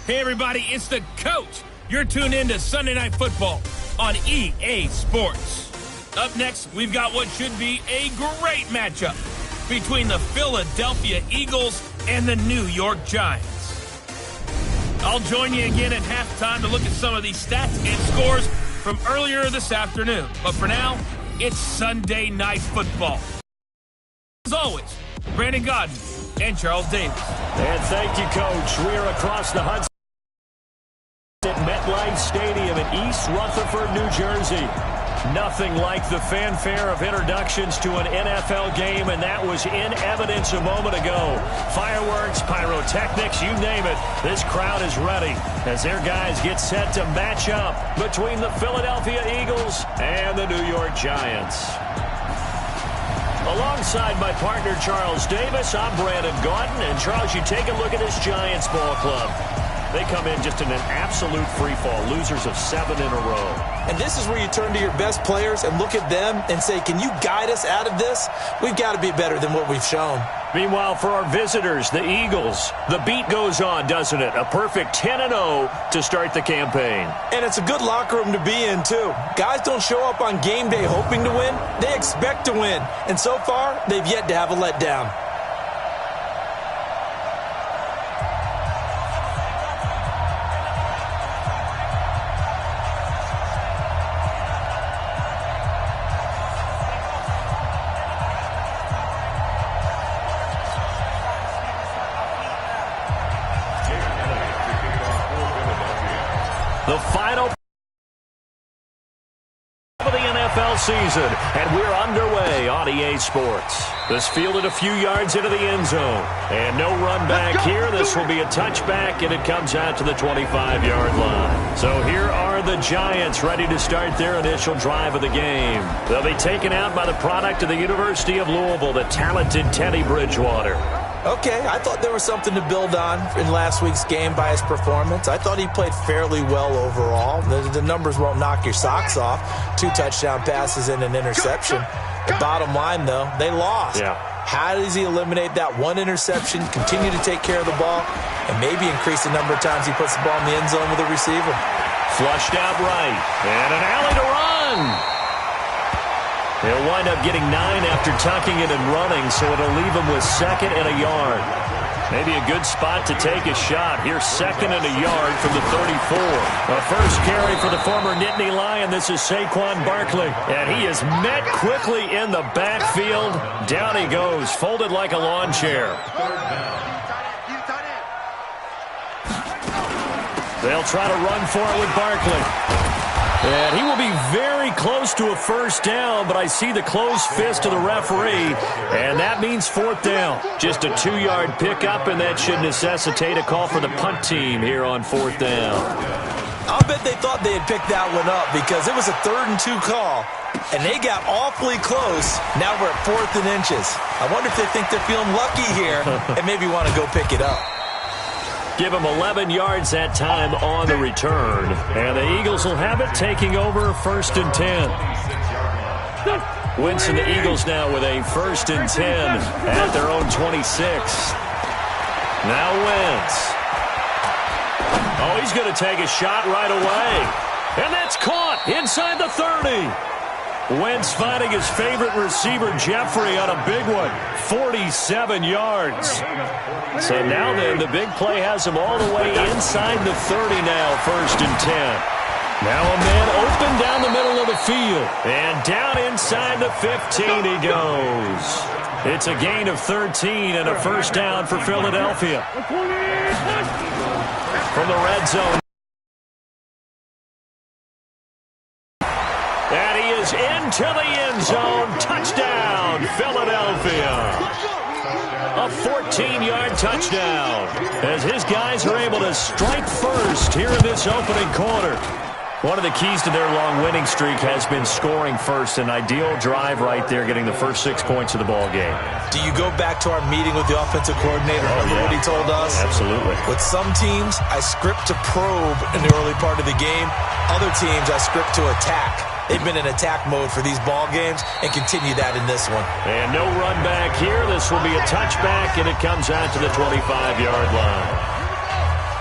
Hey, everybody, it's the coach. You're tuned in to Sunday Night Football on EA Sports. Up next, we've got what should be a great matchup between the Philadelphia Eagles and the New York Giants. I'll join you again at halftime to look at some of these stats and scores from earlier this afternoon. But for now, it's Sunday Night Football. As always, Brandon Godden and Charles Davis. And thank you, Coach. We are across the Hudson at MetLife Stadium in East Rutherford, New Jersey. Nothing like the fanfare of introductions to an NFL game, and that was in evidence a moment ago. Fireworks, pyrotechnics, you name it. This crowd is ready as their guys get set to match up between the Philadelphia Eagles and the New York Giants. Alongside my partner, Charles Davis, I'm Brandon Gaudin. And, Charles, you take a look at this Giants ball club. They come in just in an absolute free fall, losers of 7 in a row. And this is where you turn to your best players and look at them and say, can you guide us out of this? We've got to be better than what we've shown. Meanwhile, for our visitors, the Eagles, the beat goes on, doesn't it? A perfect 10-0 to start the campaign. And it's a good locker room to be in, too. Guys don't show up on game day hoping to win. They expect to win. And so far, they've yet to have a letdown. The final of the NFL season, and we're underway on EA Sports. This fielded a few yards into the end zone, and no run back here. This will be a touchback, and it comes out to the 25-yard line. So here are the Giants ready to start their initial drive of the game. They'll be taken out by the product of the University of Louisville, the talented Teddy Bridgewater. Okay, I thought there was something to build on in last week's game by his performance. I thought he played fairly well overall. The numbers won't knock your socks off. 2 touchdown passes and an interception. The bottom line, though, they lost. Yeah. How does he eliminate that one interception, continue to take care of the ball, and maybe increase the number of times he puts the ball in the end zone with a receiver? Flushed out right, and an alley to run. He'll wind up getting 9 after tucking it and running, so it'll leave him with 2nd and a yard. Maybe a good spot to take a shot. Here's 2nd and a yard from the 34. A first carry for the former Nittany Lion. This is Saquon Barkley. And he is met quickly in the backfield. Down he goes, folded like a lawn chair. They'll try to run for it with Barkley. And he will be very close to a first down, but I see the closed fist of the referee, and that means 4th down. Just a 2-yard pickup, and that should necessitate a call for the punt team here on 4th down. I'll bet they thought they had picked that one up because it was a 3rd and 2 call, and they got awfully close. Now we're at 4th and inches. I wonder if they think they're feeling lucky here and maybe want to go pick it up. Give him 11 yards that time on the return. And the Eagles will have it, taking over 1st and 10. Wentz and the Eagles now with a 1st and 10 at their own 26. Now Wentz. Oh, he's going to take a shot right away. And that's caught inside the 30. Wentz finding his favorite receiver, Jeffrey, on a big one. 47 yards. So now then, the big play has him all the way inside the 30 now, 1st and 10. Now a man open down the middle of the field. And down inside the 15 he goes. It's a gain of 13 and a first down for Philadelphia. From the red zone. And he is into the end zone. Touchdown, Philadelphia. A 14-yard touchdown as his guys are able to strike first here in this opening quarter. One of the keys to their long winning streak has been scoring first. An ideal drive right there, getting the first 6 points of the ball game. Do you go back to our meeting with the offensive coordinator? Remember what he told us? Absolutely. With some teams, I script to probe in the early part of the game. Other teams, I script to attack. They've been in attack mode for these ball games and continue that in this one. And no run back here. This will be a touchback, and it comes out to the 25-yard line.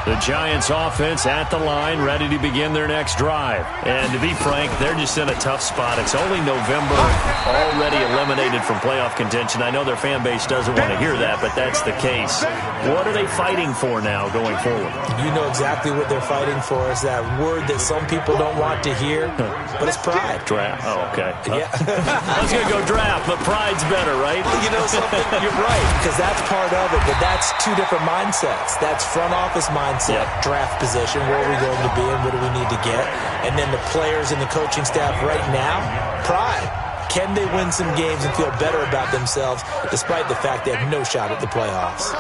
The Giants offense at the line, ready to begin their next drive. And to be frank, they're just in a tough spot. It's only November, already eliminated from playoff contention. I know their fan base doesn't want to hear that, but that's the case. What are they fighting for now going forward? You know exactly what they're fighting for. Is that word that some people don't want to hear, but it's pride. Draft. Oh, okay. Yeah. I was going to go draft, but pride's better, right? You know something? You're right, because that's part of it, but that's two different mindsets. That's front office mindset, draft position, where are we going to be and what do we need to get? And then the players and the coaching staff right now, pride. Can they win some games and feel better about themselves despite the fact they have no shot at the playoffs?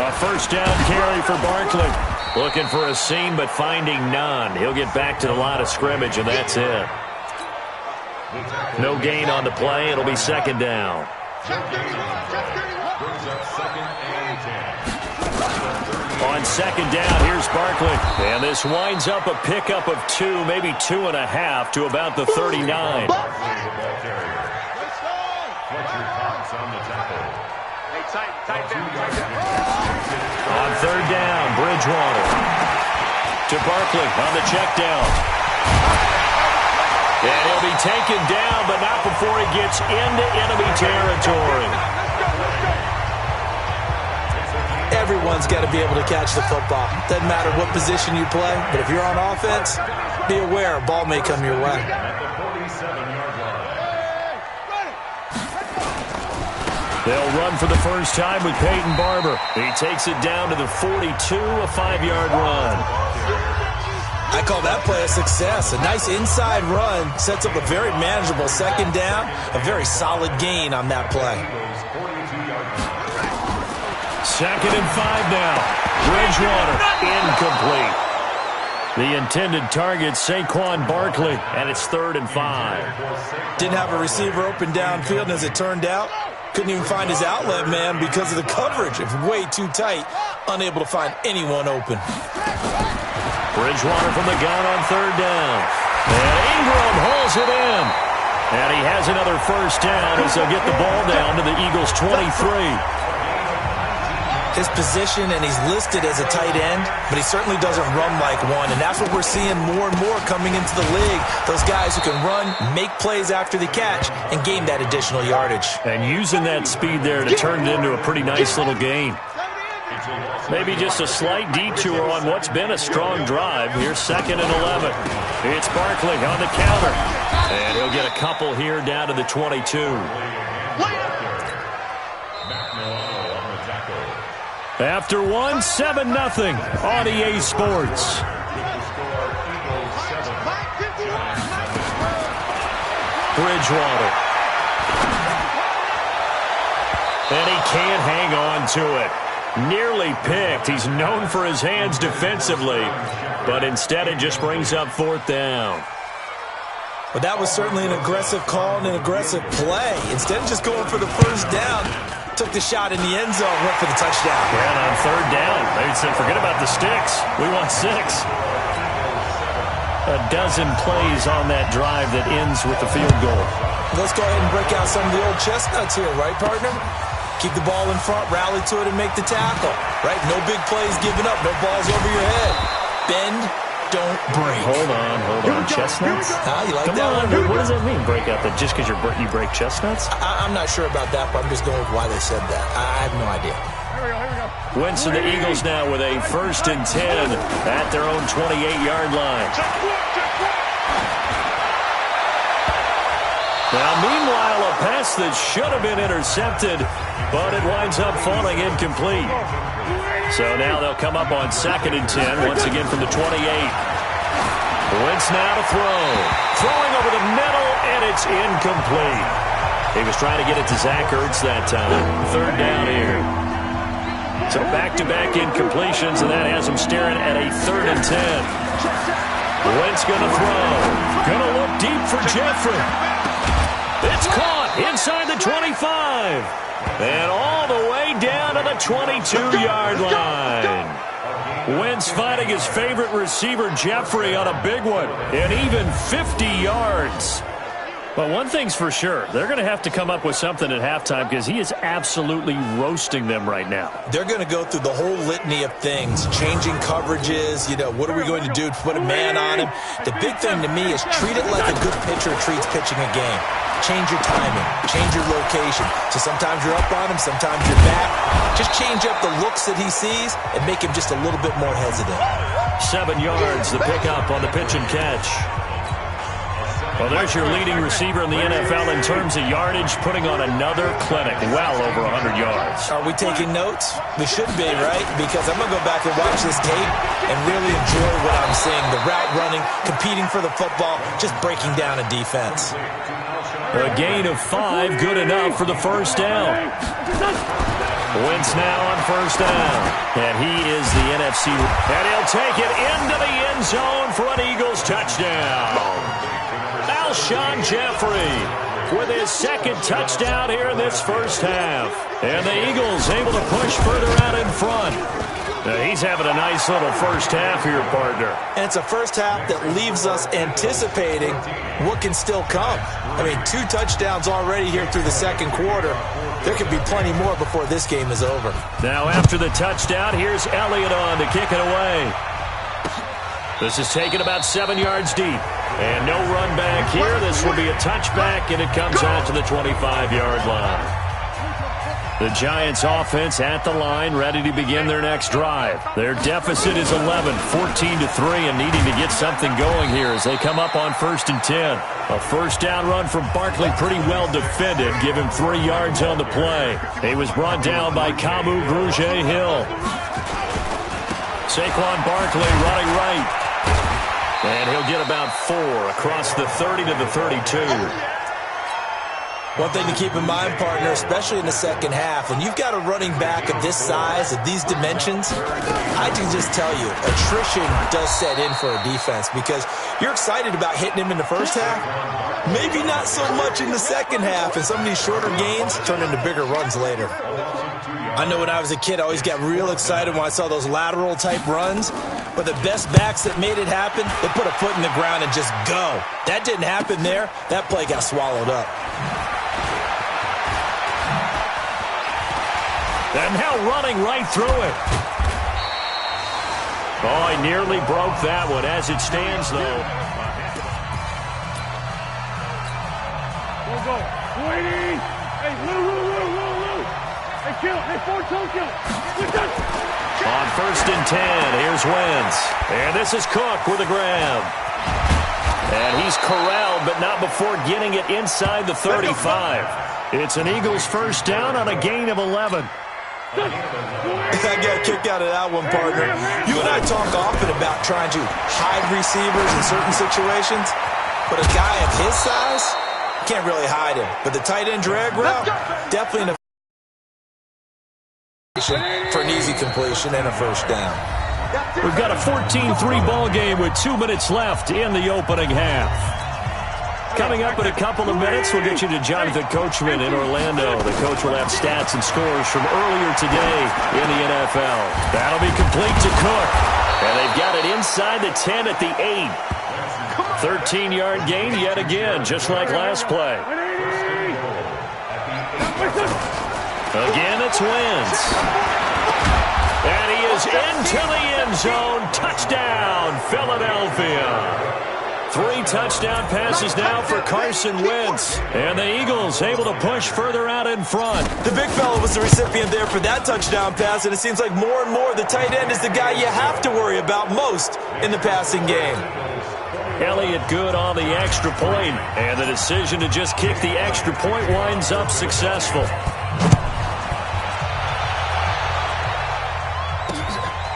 A first down carry for Barkley. Looking for a seam but finding none. He'll get back to the line of scrimmage, and that's it. No gain on the play. It'll be second down. On second down, here's Barkley. And this winds up a pickup of 2, maybe 2.5 to about the 39. On third down, Bridgewater. To Barkley on the check down. And he'll be taken down, but not before he gets into enemy territory. Everyone's got to be able to catch the football. Doesn't matter what position you play, but if you're on offense, be aware a ball may come your way. They'll run for the first time with Peyton Barber. He takes it down to the 42, a 5-yard run. I call that play a success. A nice inside run sets up a very manageable second down, a very solid gain on that play. Second and 5 now. Bridgewater, incomplete. The intended target, Saquon Barkley, and it's 3rd and 5. Didn't have a receiver open downfield, and as it turned out, couldn't even find his outlet man because of the coverage. It's way too tight, unable to find anyone open. Bridgewater from the gun on 3rd down. And Ingram hauls it in. And he has another first down as they'll get the ball down to the Eagles' 23. His position, and he's listed as a tight end, but he certainly doesn't run like one, and that's what we're seeing more and more coming into the league. Those guys who can run, make plays after the catch, and gain that additional yardage. And using that speed there to turn it into a pretty nice little gain. Maybe just a slight detour on what's been a strong drive. Here's 2nd and 11. It's Barkley on the counter. And he'll get a couple here down to the 22. After one, 7-0 on EA Sports. Bridgewater. And he can't hang on to it. Nearly picked. He's known for his hands defensively, but instead it just brings up 4th down. But that was certainly an aggressive call and an aggressive play. Instead of just going for the first down, took the shot in the end zone, went for the touchdown. Yeah, and on 3rd down, they said, forget about the sticks. We want 6. A dozen plays on that drive that ends with the field goal. Let's go ahead and break out some of the old chestnuts here, right, partner? Keep the ball in front, rally to it, and make the tackle, right? No big plays given up, no balls over your head. Bend, don't break. Hold on. Chestnuts? You like Come that on, one? what does that mean, break out? That just because you break chestnuts? I'm not sure about that, but I'm just going with why they said that. I have no idea. Here we go. Wentz and the Eagles now with a 1st and 10 at their own 28-yard line. Now, meanwhile, a pass that should have been intercepted, but it winds up falling incomplete. So now they'll come up on 2nd and 10, once again from the 28. Wentz now to throw. Throwing over the middle, and it's incomplete. He was trying to get it to Zach Ertz that time. 3rd down here. So back-to-back incompletions, and that has him staring at a 3rd and 10. Wentz going to throw. Going to look deep for Jeffrey. It's caught inside the 25. And all the way down to the 22-yard line. Wentz finding his favorite receiver, Jeffrey, on a big one. And even 50 yards. Well, one thing's for sure. They're going to have to come up with something at halftime because he is absolutely roasting them right now. They're going to go through the whole litany of things, changing coverages, what are we going to do to put a man on him? The big thing to me is treat it like a good pitcher treats pitching a game. Change your timing, change your location. So sometimes you're up on him, sometimes you're back. Just change up the looks that he sees and make him just a little bit more hesitant. 7 yards, the pickup on the pitch and catch. Well, there's your leading receiver in the NFL in terms of yardage, putting on another clinic, well over 100 yards. Are we taking notes? We should be, right? Because I'm going to go back and watch this tape and really enjoy what I'm seeing. The route running, competing for the football, just breaking down a defense. A gain of 5, good enough for the first down. Wentz now on first down. And he is the NFC. And he'll take it into the end zone for an Eagles touchdown. Alshon Jeffrey with his second touchdown here in this first half. And the Eagles able to push further out in front. He's having a nice little first half here, partner. And it's a first half that leaves us anticipating what can still come. I mean, 2 touchdowns already here through the second quarter. There could be plenty more before this game is over. Now after the touchdown, here's Elliott on to kick it away. This is taken about 7 yards deep. And no run back here. This will be a touchback, and it comes out to the 25-yard line. The Giants offense at the line, ready to begin their next drive. Their deficit is 11, 14-3, and needing to get something going here as they come up on 1st and 10. A first down run from Barkley, pretty well defended. Give him 3 yards on the play. He was brought down by Kamu Grugier-Hill. Saquon Barkley running right. And he'll get about 4 across the 30 to the 32. One thing to keep in mind, partner, especially in the second half, when you've got a running back of this size, of these dimensions, I can just tell you, attrition does set in for a defense because you're excited about hitting him in the first half, maybe not so much in the second half, and some of these shorter gains turn into bigger runs later. I know when I was a kid, I always got real excited when I saw those lateral-type runs, but the best backs that made it happen, they put a foot in the ground and just go. That didn't happen there. That play got swallowed up. And now running right through it. Oh, he nearly broke that one. As it stands, though. Go. Waiting. Hey, Lou. Hey, kill. Hey, kill. On 1st and 10, here's Wentz. And this is Cook with a grab. And he's corralled, but not before getting it inside the 35. It's an Eagles first down on a gain of 11. I got a kick out of that one, partner. You and I talk often about trying to hide receivers in certain situations, but a guy of his size can't really hide him. But the tight end drag route, definitely for an easy completion and a first down. We've got a 14-3 ball game with 2 minutes left in the opening half. Coming up in a couple of minutes, we'll get you to Jonathan Coachman in Orlando. The coach will have stats and scores from earlier today in the NFL. That'll be complete to Cook. And they've got it inside the 10 at the 8. 13-yard gain yet again, just like last play. Again, it's Wentz. And he is into the end zone. Touchdown, Philadelphia. 3 touchdown passes now for Carson Wentz. And the Eagles able to push further out in front. The big fella was the recipient there for that touchdown pass, and it seems like more and more the tight end is the guy you have to worry about most in the passing game. Elliott good on the extra point, and the decision to just kick the extra point winds up successful.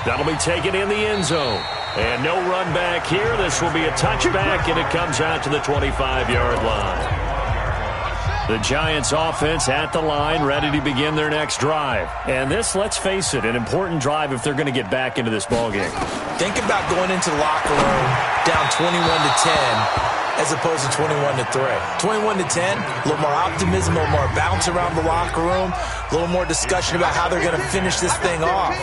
That'll be taken in the end zone. And no run back here. This will be a touchback, and it comes out to the 25-yard line. The Giants offense at the line, ready to begin their next drive. And this, let's face it, an important drive if they're going to get back into this ballgame. Think about going into the locker room down 21-10 as opposed to 21-3. 21-10, a little more optimism, a little more bounce around the locker room, a little more discussion about how they're going to finish this thing off.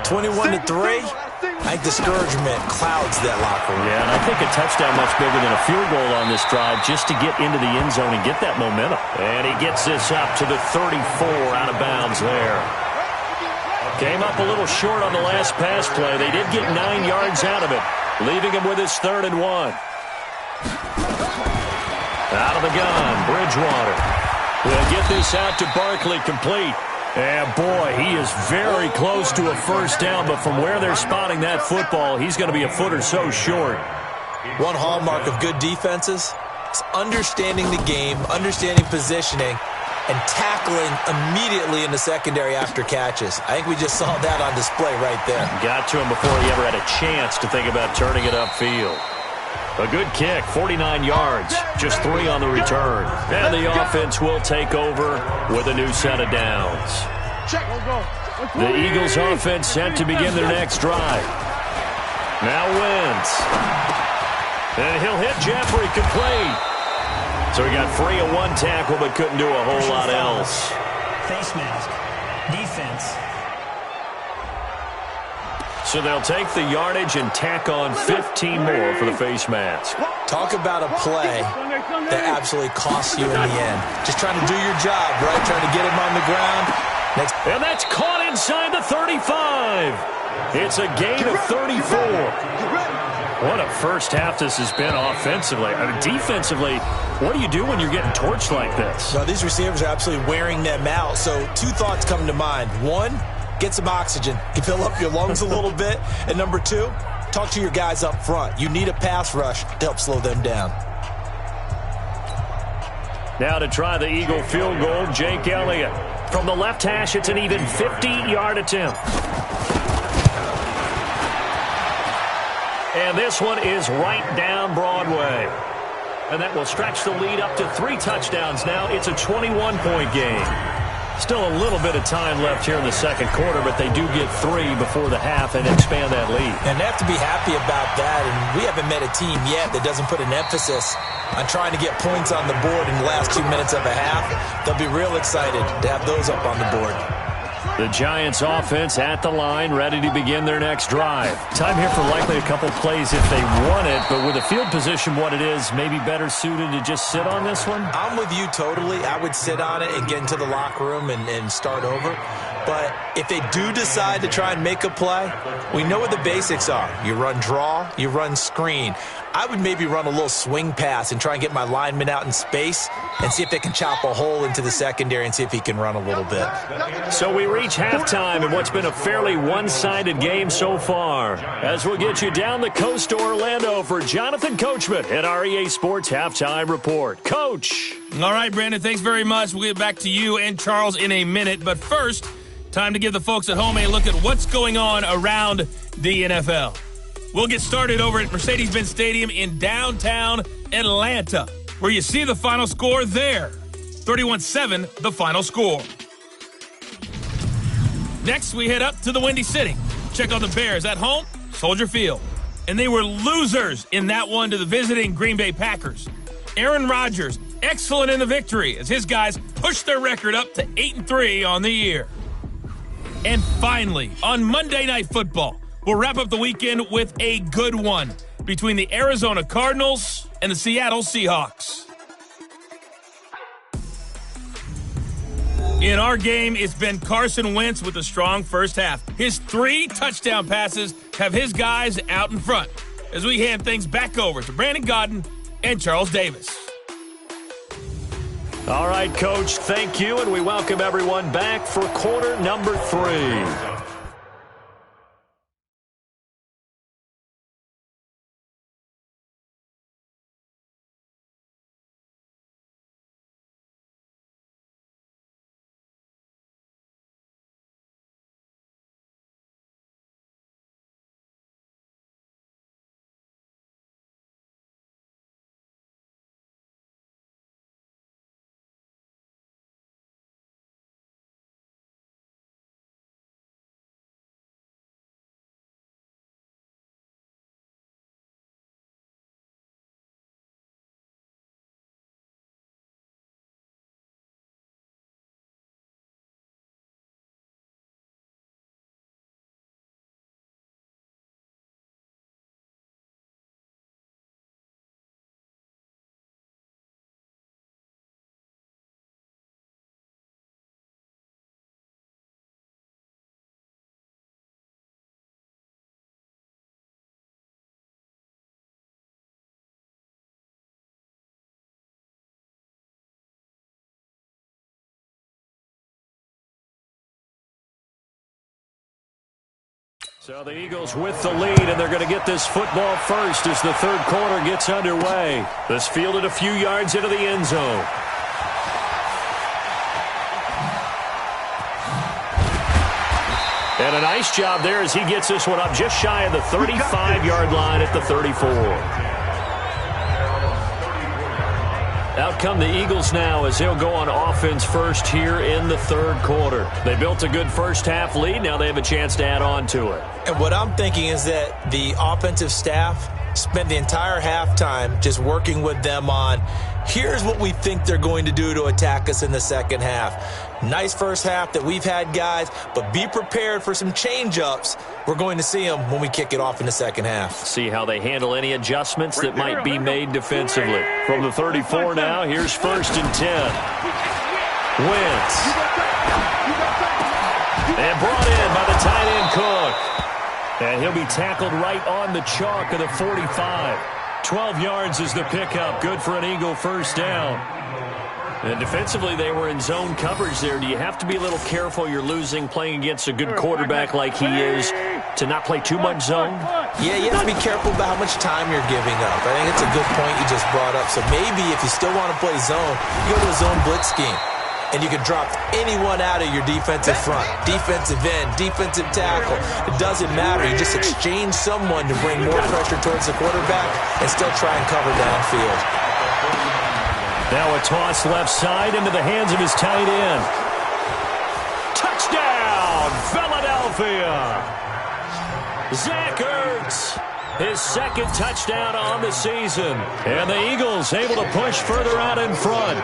21-3, I think discouragement clouds that locker room. Yeah, and I think a touchdown much bigger than a field goal on this drive just to get into the end zone and get that momentum. And he gets this up to the 34 out of bounds there. Came up a little short on the last pass play. They did get 9 yards out of it, leaving him with his 3rd and 1. Out of the gun, Bridgewater will get this out to Barkley, complete. And boy, he is very close to a first down, but from where they're spotting that football, he's going to be a foot or so short. One hallmark of good defenses is understanding the game, understanding positioning, and tackling immediately in the secondary after catches. I think we just saw that on display right there. Got to him before he ever had a chance to think about turning it upfield. A good kick, 49 yards, just 3 on the return. And the offense will take over with a new set of downs. The Eagles offense set to begin their next drive. Now Wentz. And he'll hit Jeffrey, complete. So he got free of 1 tackle but couldn't do a whole lot else. Face mask. Defense. So they'll take the yardage and tack on 15 more for the face mask. Talk about a play that absolutely costs you in the end. Just trying to do your job, right? Trying to get him on the ground. And that's caught inside the 35. It's a gain of 34. What a first half this has been offensively. I mean, defensively, what do you do when you're getting torched like this? Well, these receivers are absolutely wearing them out. So 2 thoughts come to mind. 1, get some oxygen. You fill up your lungs a little bit. And number 2, talk to your guys up front. You need a pass rush to help slow them down. Now to try the Eagle field goal, Jake Elliott. From the left hash, it's an even 50-yard attempt. And this one is right down Broadway. And that will stretch the lead up to 3 touchdowns now. It's a 21-point game. Still a little bit of time left here in the second quarter, but they do get 3 before the half and expand that lead. And they have to be happy about that. And we haven't met a team yet that doesn't put an emphasis on trying to get points on the board in the last 2 minutes of a half. They'll be real excited to have those up on the board. The Giants offense at the line, ready to begin their next drive. Time here for likely a couple plays if they want it, but with the field position what it is, maybe better suited to just sit on this one? I'm with you totally. I would sit on it and get into the locker room and start over. But if they do decide to try and make a play, we know what the basics are. You run draw, you run screen. I would maybe run a little swing pass and try and get my lineman out in space and see if they can chop a hole into the secondary and see if he can run a little bit. So we reach halftime in what's been a fairly one-sided game so far. As we'll get you down the coast to Orlando for Jonathan Coachman at our EA Sports Halftime Report. Coach. All right, Brandon, thanks very much. We'll get back to you and Charles in a minute. But first, time to give the folks at home a look at what's going on around the NFL. We'll get started over at Mercedes-Benz Stadium in downtown Atlanta, where you see the final score there. 31-7, the final score. Next, we head up to the Windy City. Check out the Bears at home, Soldier Field. And they were losers in that one to the visiting Green Bay Packers. Aaron Rodgers, excellent in the victory as his guys pushed their record up to 8-3 on the year. And finally, on Monday Night Football, we'll wrap up the weekend with a good one between the Arizona Cardinals and the Seattle Seahawks. In our game, it's been Carson Wentz with a strong first half. His 3 touchdown passes have his guys out in front as we hand things back over to Brandon Godden and Charles Davis. All right, Coach, thank you, and we welcome everyone back for quarter number 3. So the Eagles with the lead, and they're going to get this football first as the third quarter gets underway. This fielded a few yards into the end zone. And a nice job there as he gets this one up just shy of the 35-yard line at the 34. Out come the Eagles now as they'll go on offense first here in the third quarter. They built a good first-half lead. Now they have a chance to add on to it. And what I'm thinking is that the offensive staff spent the entire halftime just working with them on, here's what we think they're going to do to attack us in the second half. Nice first half that we've had, guys, but be prepared for some change-ups. We're going to see them when we kick it off in the second half. See how they handle any adjustments that might be made defensively. From the 34 now, here's 1st and 10. Wentz. And brought in by the tight end Cook. And he'll be tackled right on the chalk of the 45. 12 yards is the pickup. Good for an Eagle first down. And defensively, they were in zone coverage there. Do you have to be a little careful you're losing playing against a good quarterback like he is to not play too much zone? Yeah, you have to be careful about how much time you're giving up. I think it's a good point you just brought up. So maybe if you still want to play zone, you go to a zone blitz scheme. And you can drop anyone out of your defensive front, defensive end, defensive tackle. It doesn't matter. You just exchange someone to bring more pressure towards the quarterback and still try and cover downfield. Now a toss left side into the hands of his tight end. Touchdown, Philadelphia! Zach Ertz, his second touchdown on the season. And the Eagles able to push further out in front.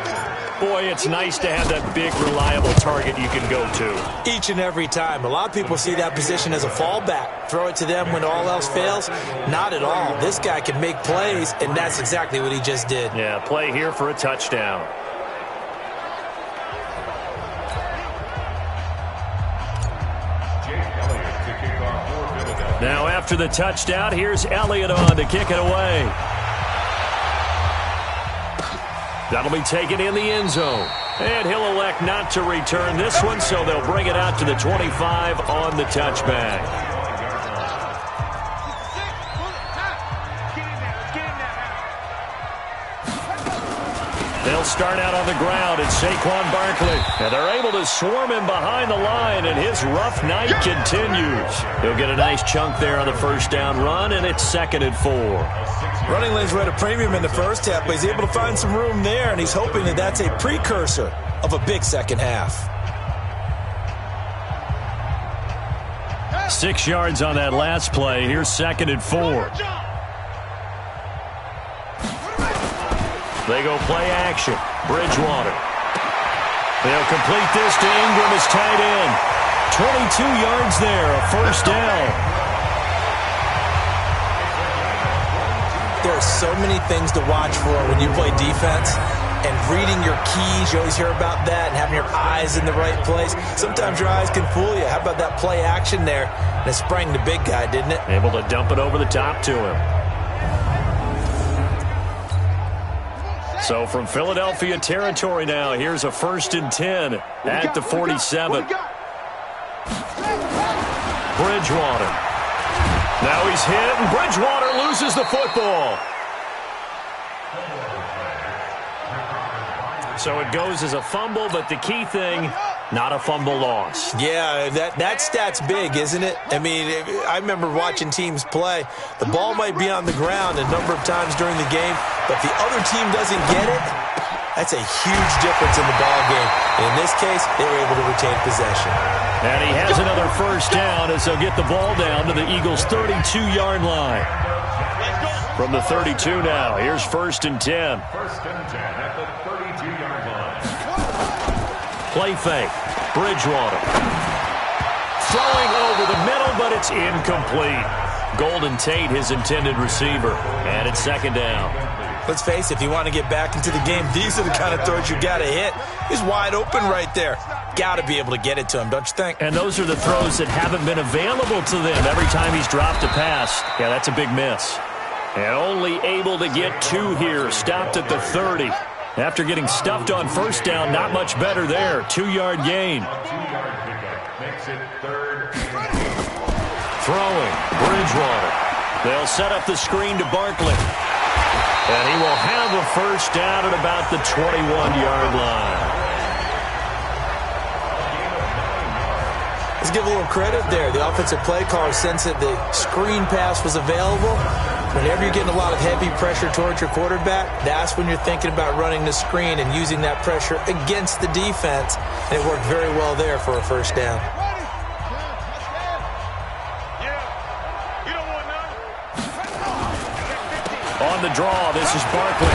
Boy, it's nice to have that big, reliable target you can go to. Each and every time. A lot of people see that position as a fallback. Throw it to them when all else fails. Not at all. This guy can make plays, and that's exactly what he just did. Yeah, play here for a touchdown. Now after the touchdown, here's Elliott on to kick it away. That'll be taken in the end zone. And he'll elect not to return this one, so they'll bring it out to the 25 on the touchback. They'll start out on the ground. It's Saquon Barkley. And they're able to swarm him behind the line, and his rough night continues. He'll get a nice chunk there on the first down run, and it's 2nd and 4. Running lanes were at a premium in the first half, but he's able to find some room there, and he's hoping that that's a precursor of a big second half. 6 yards on that last play. Here's 2nd and 4. They go play action. Bridgewater. They'll complete this to Ingram as tight end. 22 yards there, a first down. There are so many things to watch for when you play defense. And reading your keys, you always hear about that, and having your eyes in the right place. Sometimes your eyes can fool you. How about that play action there? And it sprang the big guy, didn't it? Able to dump it over the top to him. So from Philadelphia territory now, here's a 1st and 10 at the 47. Bridgewater. Now he's hit, and Bridgewater loses the football. So it goes as a fumble, but the key thing, not a fumble loss. Yeah, that stat's big, isn't it? I mean, I remember watching teams play. The ball might be on the ground a number of times during the game, but if the other team doesn't get it, that's a huge difference in the ball game. And in this case, they were able to retain possession. And he has another first down as they'll get the ball down to the Eagles' 32-yard line. From the 32 now, here's 1st and 10. 1st and 10 at the 32-yard line. Play fake. Bridgewater. Throwing over the middle, but it's incomplete. Golden Tate, his intended receiver. And it's 2nd down. Let's face it, if you want to get back into the game, these are the kind of throws you got to hit. He's wide open right there. Got to be able to get it to him, don't you think? And those are the throws that haven't been available to them every time he's dropped a pass. Yeah, that's a big miss. And only able to get 2 here. Stopped at the 30. After getting stuffed on first down, not much better there. 2-yard gain. 2-yard pickup makes it 3rd. Throwing, Bridgewater. They'll set up the screen to Barkley. And he will have a first down at about the 21-yard line. Let's give a little credit there. The offensive play caller sensed that the screen pass was available. Whenever you're getting a lot of heavy pressure towards your quarterback, that's when you're thinking about running the screen and using that pressure against the defense. And it worked very well there for a first down. On the draw, this is Barkley.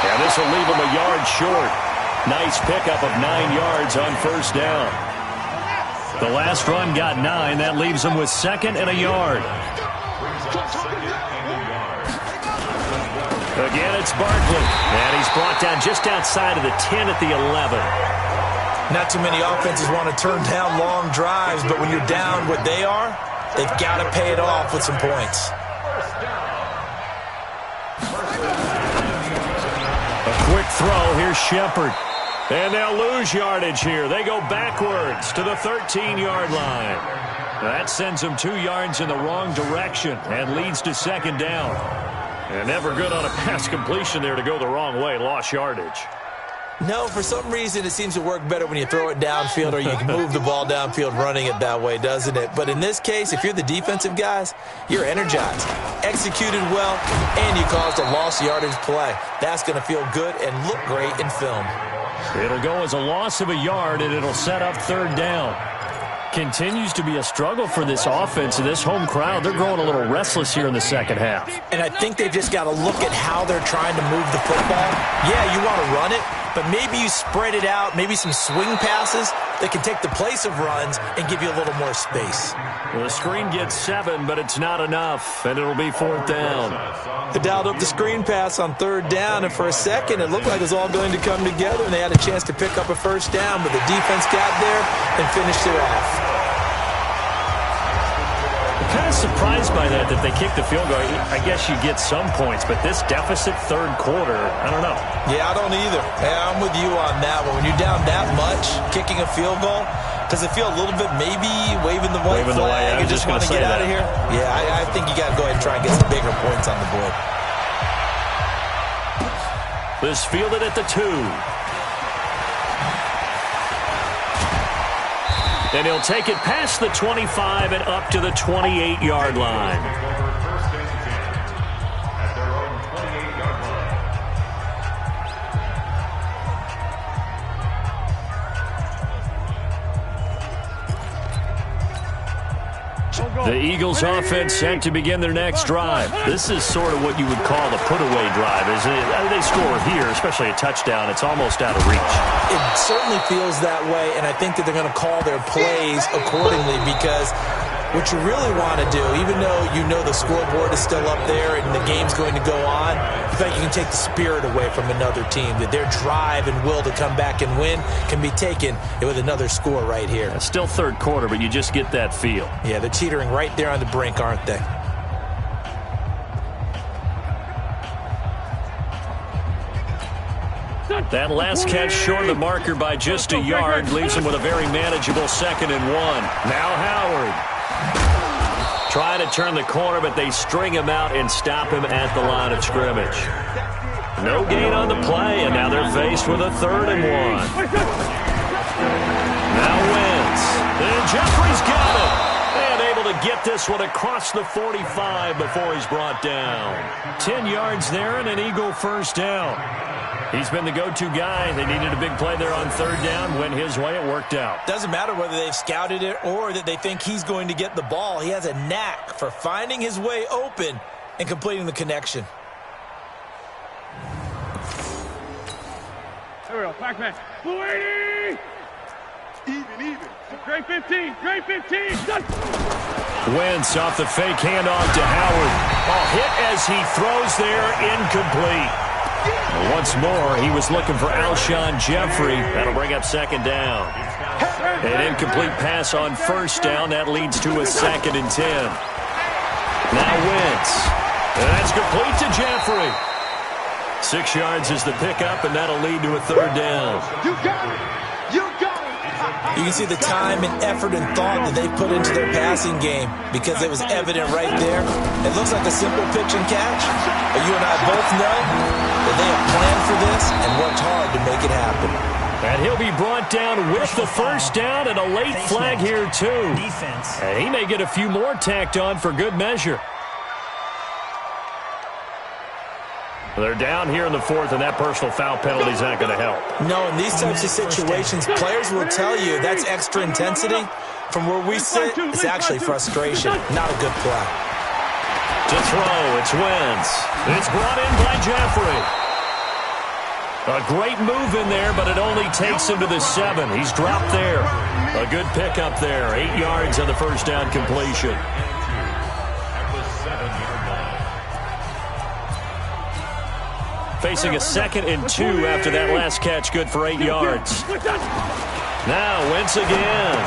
And this will leave him a yard short. Nice pickup of 9 yards on first down. The last run got 9. That leaves him with 2nd and a yard. Again, it's Barkley. And he's brought down just outside of the 10 at the 11. Not too many offenses want to turn down long drives, but when you're down what they are, they've got to pay it off with some points. A quick throw. Here's Shepard. And they'll lose yardage here. They go backwards to the 13-yard line. That sends them 2 yards in the wrong direction and leads to 2nd down. And never good on a pass completion there to go the wrong way. Lost yardage. No, for some reason it seems to work better when you throw it downfield or you can move the ball downfield running it that way, doesn't it? But in this case, if you're the defensive guys, you're energized, executed well, and you caused a lost yardage play. That's going to feel good and look great in film. It'll go as a loss of a yard, and it'll set up 3rd down. Continues to be a struggle for this offense and this home crowd. They're growing a little restless here in the second half. And I think they've just got to look at how they're trying to move the football. Yeah, you want to run it, but maybe you spread it out, maybe some swing passes that can take the place of runs and give you a little more space. Well, the screen gets 7, but it's not enough, and it'll be 4th down. They dialed up the screen pass on 3rd down, and for a second it looked like it was all going to come together, and they had a chance to pick up a first down, but the defense got there and finished it off. I'm kind of surprised by that they kicked the field goal. I guess you get some points, but this deficit 3rd quarter, I don't know. Yeah, I don't either. Yeah, I'm with you on that one. When you're down that much, kicking a field goal, does it feel a little bit maybe waving the white flag and just want to get out of here? Yeah, I think you got to go ahead and try and get some bigger points on the board. This fielded at the 2. And he'll take it past the 25 and up to the 28-yard line. The Eagles offense set to begin their next drive. This is sort of what you would call the put-away drive. They score here, especially a touchdown. It's almost out of reach. It certainly feels that way, and I think that they're going to call their plays accordingly because what you really want to do, even though you know the scoreboard is still up there and the game's going to go on, I think you can take the spirit away from another team, that their drive and will to come back and win can be taken with another score right here. It's still 3rd quarter, but you just get that feel. Yeah, they're teetering right there on the brink, aren't they? That last catch short of the marker by just a yard leaves him with a very manageable 2nd and 1. Now Howard. Try to turn the corner, but they string him out and stop him at the line of scrimmage. No gain on the play, and now they're faced with a 3rd and 1. Now Wentz. And Jeffrey's got it. And able to get this one across the 45 before he's brought down. 10 yards there and an Eagle first down. He's been the go-to guy. They needed a big play there on 3rd down. Went his way. It worked out. Doesn't matter whether they've scouted it or that they think he's going to get the ball. He has a knack for finding his way open and completing the connection. There we go. Back man. Blue 80! Even. Great 15. Great 15. Done. Wentz off the fake handoff to Howard. Hit as he throws there. Incomplete. Once more, he was looking for Alshon Jeffrey. That'll bring up 2nd down. An incomplete pass on 1st down. That leads to a 2nd and 10. Now Wentz. And that's complete to Jeffrey. 6 yards is the pickup, and that'll lead to a 3rd down. You got it. You got it. You can see the time and effort and thought that they put into their passing game because it was evident right there. It looks like a simple pitch and catch, but you and I both know that they have planned for this and worked hard to make it happen. And he'll be brought down with the first down and a late flag here, too. And he may get a few more tacked on for good measure. They're down here in the fourth, and that personal foul penalty is not going to help. No, in these types of situations, players will tell you that's extra intensity. From where we sit, it's actually frustration, not a good play. To throw, it's Wentz. It's brought in by Jeffrey. A great move in there, but it only takes him to the 7. He's dropped there. A good pickup there. 8 yards on the first down completion. Facing a 2nd and 2 after that last catch, good for 8 yards. Now Wentz again.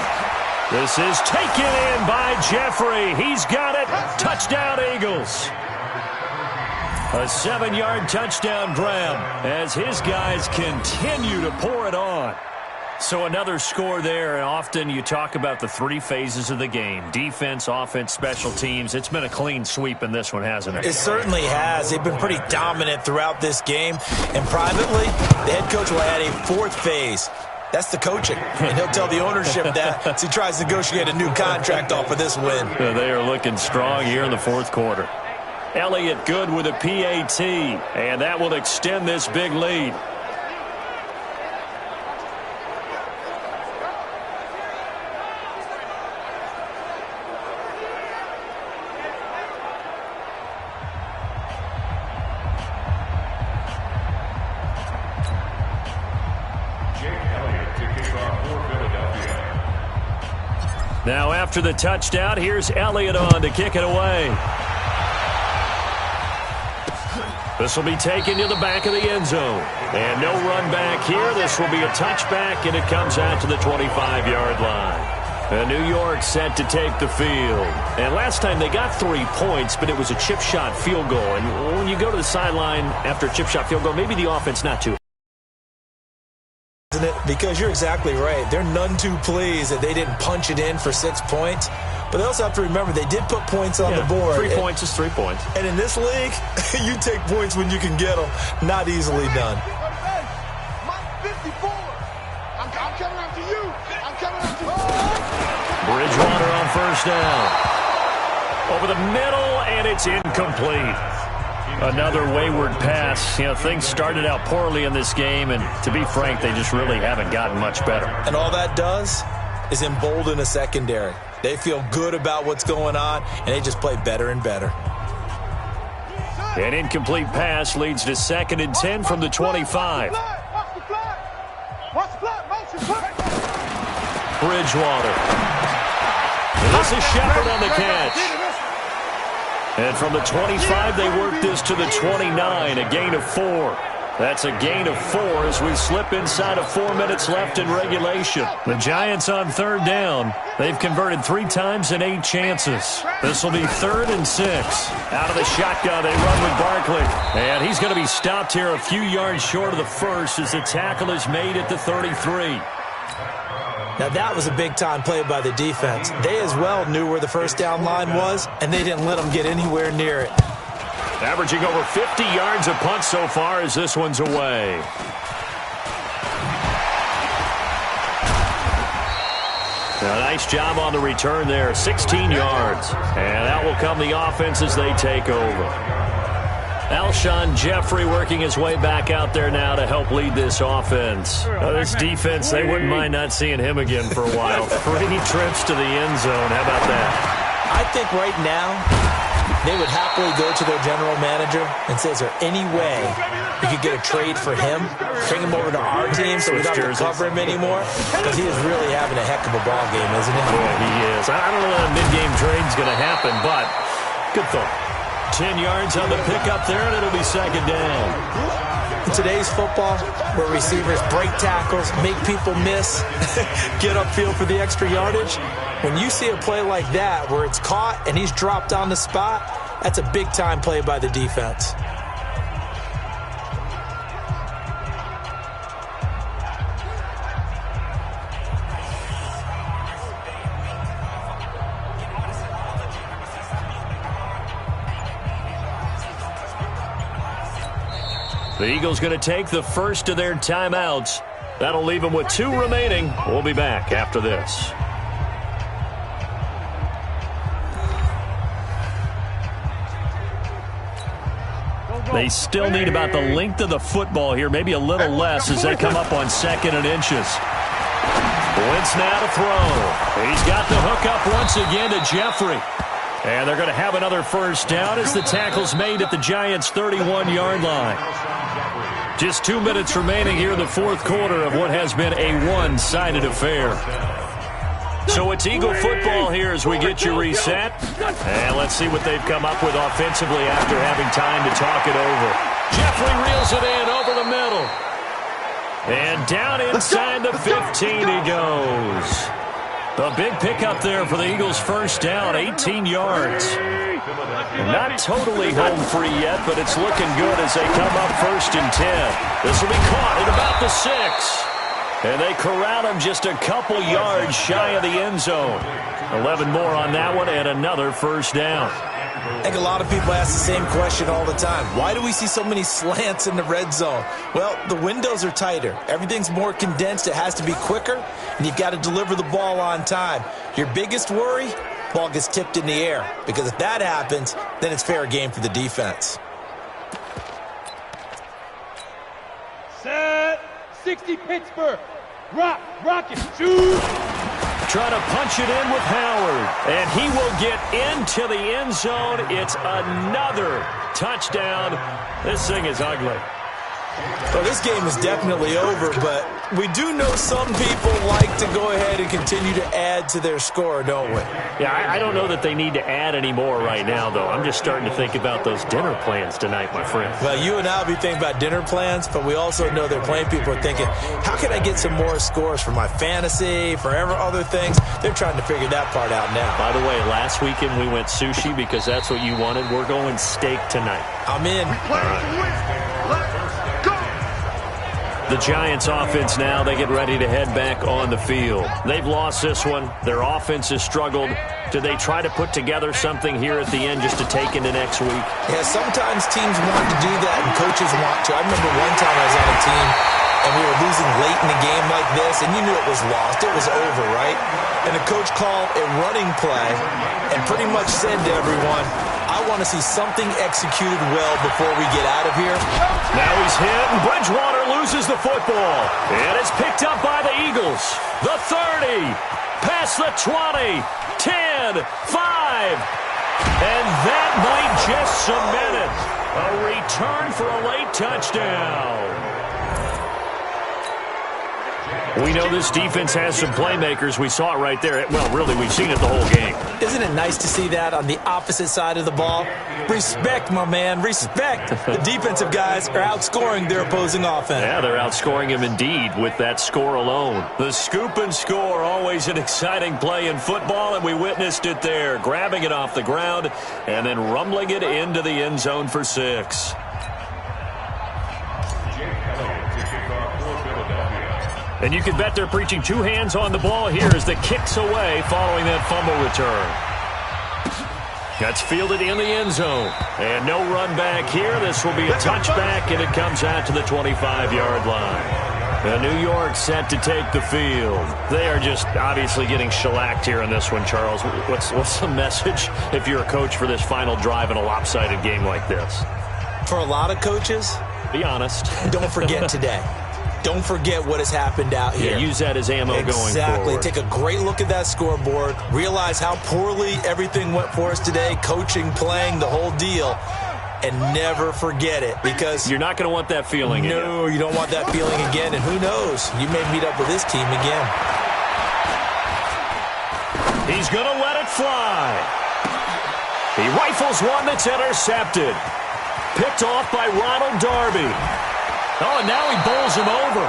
This is taken in by Jeffrey. He's got it. Touchdown, Eagles. A 7-yard touchdown grab as his guys continue to pour it on. So another score there, and often you talk about the 3 phases of the game. Defense, offense, special teams. It's been a clean sweep in this one, hasn't it? It certainly has. They've been pretty dominant throughout this game. And privately, the head coach will add a 4th phase. That's the coaching. And he'll tell the ownership that as he tries to negotiate a new contract off of this win. They are looking strong here in the 4th quarter. Elliott good with a PAT, and that will extend this big lead. Now after the touchdown, here's Elliott on to kick it away. This will be taken to the back of the end zone. And no run back here. This will be a touchback, and it comes out to the 25-yard line. And New York set to take the field. And last time they got 3 points, but it was a chip shot field goal. And when you go to the sideline after a chip shot field goal, maybe the offense not too. Isn't it? Because you're exactly right. They're none too pleased that they didn't punch it in for 6 points. But they also have to remember they did put points on the board. 3 points is 3 points. And in this league, you take points when you can get them. Not easily done. Bridgewater on first down. Over the middle, and it's incomplete. Another wayward pass. You know, things started out poorly in this game, and to be frank, they just really haven't gotten much better. And all that does is embolden a secondary. They feel good about what's going on, and they just play better and better. An incomplete pass leads to 2nd and 10 from the 25. Bridgewater. This is Shepard on the catch. And from the 25, they work this to the 29, a gain of 4. That's a gain of 4 as we slip inside of 4 minutes left in regulation. The Giants on 3rd down. They've converted 3 times in 8 chances. This will be 3rd and 6. Out of the shotgun, they run with Barkley. And he's going to be stopped here a few yards short of the first as the tackle is made at the 33. Now, that was a big-time play by the defense. They as well knew where the first down line was, and they didn't let them get anywhere near it. Averaging over 50 yards a punt so far as this one's away. A nice job on the return there, 16 yards. And that will come the offense as they take over. Alshon Jeffrey working his way back out there now to help lead this offense. This defense, they wouldn't mind not seeing him again for a while. 3 trips to the end zone. How about that? I think right now they would happily go to their general manager and say, is there any way you could get a trade for him? Bring him over to our team so we don't have to cover him anymore? Because he is really having a heck of a ball game, isn't he? Boy, he is. I don't know that a mid-game trade's going to happen, but good thought. 10 yards on the pickup there, and it'll be 2nd down. In today's football, where receivers break tackles, make people miss, get upfield for the extra yardage, when you see a play like that where it's caught and he's dropped on the spot, that's a big-time play by the defense. The Eagles going to take the first of their timeouts. That'll leave them with 2 remaining. We'll be back after this. They still need about the length of the football here, maybe a little less as they come up on 2nd and inches. Wentz now to throw. He's got the hook up once again to Jeffrey. And they're going to have another first down as the tackle's made at the Giants' 31-yard line. Just 2 minutes remaining here in the 4th quarter of what has been a one-sided affair. So it's Eagle football here as we get you reset. And let's see what they've come up with offensively after having time to talk it over. Jeffrey reels it in over the middle. And down inside the 15 he goes. The big pickup there for the Eagles' first down, 18 yards. Not totally home free yet, but it's looking good as they come up 1st and 10. This will be caught at about the 6. And they corral him just a couple yards shy of the end zone. 11 more on that one and another first down. I think a lot of people ask the same question all the time. Why do we see so many slants in the red zone? Well, the windows are tighter. Everything's more condensed. It has to be quicker, and you've got to deliver the ball on time. Your biggest worry, ball gets tipped in the air. Because if that happens, then it's fair game for the defense. Set. 60 Pittsburgh. Rock it. Shoot. Trying to punch it in with Howard. And he will get into the end zone. It's another touchdown. This thing is ugly. Well, this game is definitely over, but we do know some people like to go ahead and continue to add to their score, don't we? Yeah, I don't know that they need to add any more right now, though. I'm just starting to think about those dinner plans tonight, my friend. Well, you and I will be thinking about dinner plans, but we also know they're playing people are thinking, how can I get some more scores for my fantasy, for other things? They're trying to figure that part out now. By the way, last weekend we went sushi because that's what you wanted. We're going steak tonight. I'm in. All right. The Giants offense now, they get ready to head back on the field. They've lost this one. Their offense has struggled. Do they try to put together something here at the end just to take into next week? Yeah, sometimes teams want to do that and coaches want to. I remember one time I was on a team and we were losing late in a game like this, and you knew it was lost. It was over, right? And the coach called a running play and pretty much said to everyone, I want to see something executed well before we get out of here. Now he's hit, and Bridgewater loses the football. And it's picked up by the Eagles. The 30, past the 20, 10, 5. And that might just cement it. A return for a late touchdown. We know this defense has some playmakers. We saw it right there. Well, really, we've seen it the whole game. Isn't it nice to see that on the opposite side of the ball? Respect, my man, respect. The defensive guys are outscoring their opposing offense. Yeah, they're outscoring him indeed with that score alone. The scoop and score, always an exciting play in football, and we witnessed it there. Grabbing it off the ground and then rumbling it into the end zone for 6. And you can bet they're preaching 2 hands on the ball here as the kick's away following that fumble return. That's fielded in the end zone. And no run back here. This will be a touchback, and it comes out to the 25-yard line. And New York set to take the field. They are just obviously getting shellacked here in this one, Charles. What's the message if you're a coach for this final drive in a lopsided game like this? For a lot of coaches, be honest. Don't forget today. Don't forget what has happened out here. Yeah, use that as ammo going forward. Exactly. Take a great look at that scoreboard. Realize how poorly everything went for us today. Coaching, playing, the whole deal. And never forget it, because you're not going to want that feeling again. No, you don't want that feeling again. And who knows? You may meet up with this team again. He's going to let it fly. He rifles one that's intercepted. Picked off by Ronald Darby. Oh, and now he bowls him over.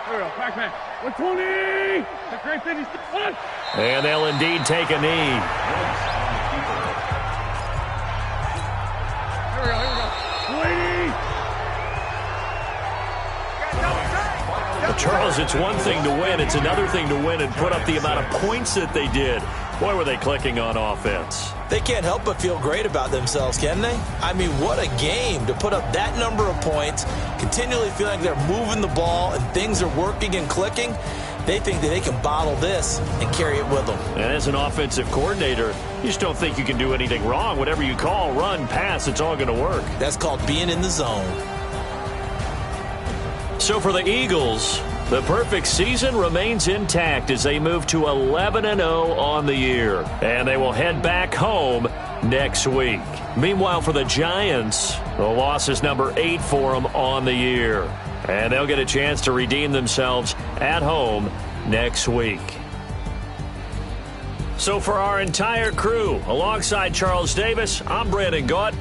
There we go. Pac-Man. 120. The great 50. And they'll indeed take a knee. Here we go. 280. Well, Charles, it's one thing to win. It's another thing to win and put up the amount of points that they did. Boy, were they clicking on offense. They can't help but feel great about themselves, can they? I mean, what a game to put up that number of points, continually feeling like they're moving the ball and things are working and clicking. They think that they can bottle this and carry it with them. And as an offensive coordinator, you just don't think you can do anything wrong. Whatever you call, run, pass, it's all going to work. That's called being in the zone. So for the Eagles, the perfect season remains intact as they move to 11-0 on the year. And they will head back home next week. Meanwhile, for the Giants, the loss is number 8 for them on the year. And they'll get a chance to redeem themselves at home next week. So for our entire crew, alongside Charles Davis, I'm Brandon Gaunt.